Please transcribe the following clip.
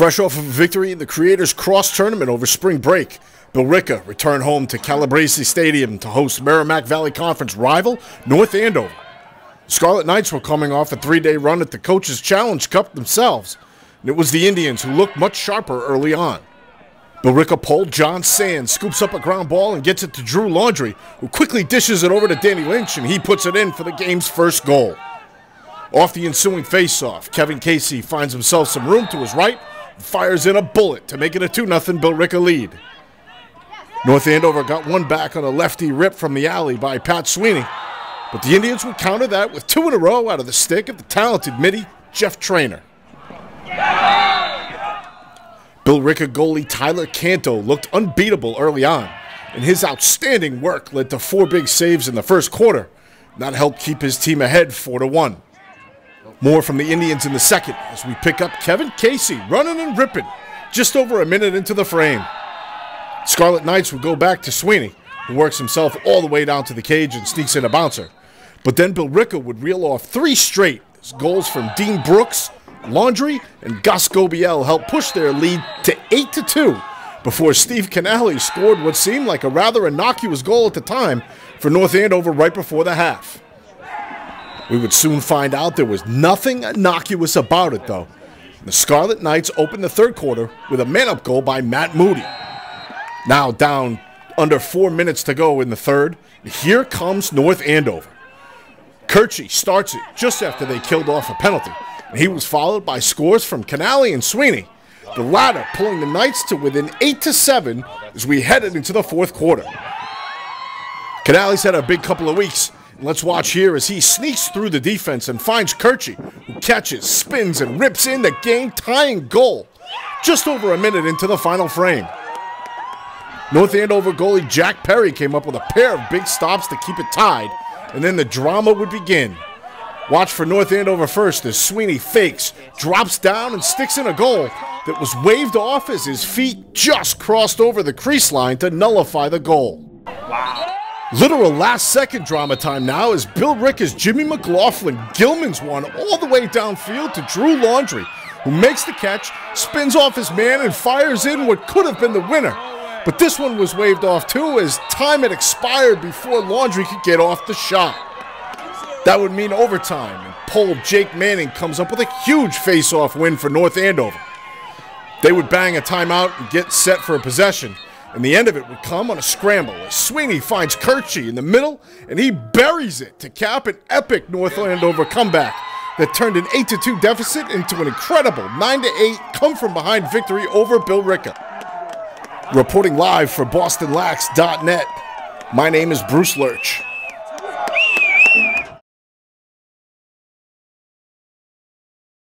Fresh off of a victory in the Creators Cross Tournament over spring break, Billerica returned home to Calabrese Stadium to host Merrimack Valley Conference rival North Andover. Scarlet Knights were coming off a three-day run at the Coach's Challenge Cup themselves, and it was the Indians who looked much sharper early on. Billerica pole John Sands scoops up a ground ball and gets it to Drew Laundrie, who quickly dishes it over to Danny Lynch, and he puts it in for the game's first goal. Off the ensuing face-off, Kevin Querci finds himself some room to his right and fires in a bullet to make it a 2-0 Billerica lead. North Andover got one back on a lefty rip from the alley by Pat Sweeney, but the Indians would counter that with two in a row out of the stick of the talented midi, Jeff Trainer. Billerica goalie Tyler Canto looked unbeatable early on, and his outstanding work led to 4 big saves in the first quarter. That helped keep his team ahead 4-1. More from the Indians in the second as we pick up Kevin Querci running and ripping just over a minute into the frame. Scarlet Knights would go back to Sweeney, who works himself all the way down to the cage and sneaks in a bouncer. But then Billerica would reel off 3 straight as goals from Dean Brooks, Laundrie, and Gus Gobiel helped push their lead to 8-2 before Steve Canale scored what seemed like a rather innocuous goal at the time for North Andover right before the half. We would soon find out there was nothing innocuous about it, though. The Scarlet Knights opened the third quarter with a man-up goal by Matt Moody. Now down under 4 minutes to go in the third, here comes North Andover. Querci starts it just after they killed off a penalty, and he was followed by scores from Canale and Sweeney, the latter pulling the Knights to within 8-7 as we headed into the fourth quarter. Canale's had a big couple of weeks. Let's watch here as he sneaks through the defense and finds Querci, who catches, spins, and rips in the game-tying goal just over a minute into the final frame. North Andover goalie Jack Perry came up with a pair of big stops to keep it tied, and then the drama would begin. Watch for North Andover first as Sweeney fakes, drops down, and sticks in a goal that was waved off as his feet just crossed over the crease line to nullify the goal. Wow. Literal last-second drama time now as Billerica's Jimmy McLaughlin Gilman's one all the way downfield to Drew Laundrie, who makes the catch, spins off his man, and fires in what could have been the winner. But this one was waved off too as time had expired before Laundrie could get off the shot. That would mean overtime, and pole Jake Manning comes up with a huge face-off win for North Andover. They would bang a timeout and get set for a possession, and the end of it would come on a scramble as Sweeney finds Querci in the middle, and he buries it to cap an epic North Andover comeback that turned an 8-2 deficit into an incredible 9-8 come-from-behind victory over Billerica. Reporting live for BostonLax.net, my name is Bruce Lurch.